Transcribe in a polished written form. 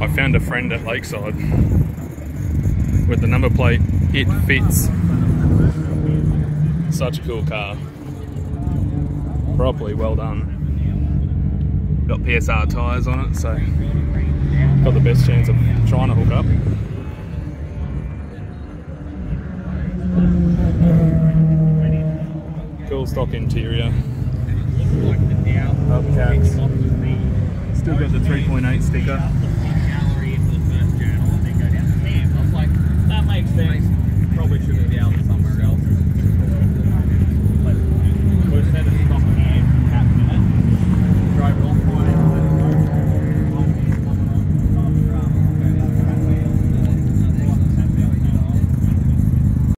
I found a friend at Lakeside with the number plate, it fits. Such a cool car. Properly well done. Got PSR tyres on it, so got the best chance of trying to hook up. Cool stock interior. Hubcaps. Still got the 3.8 sticker. That makes sense. Probably shouldn't be able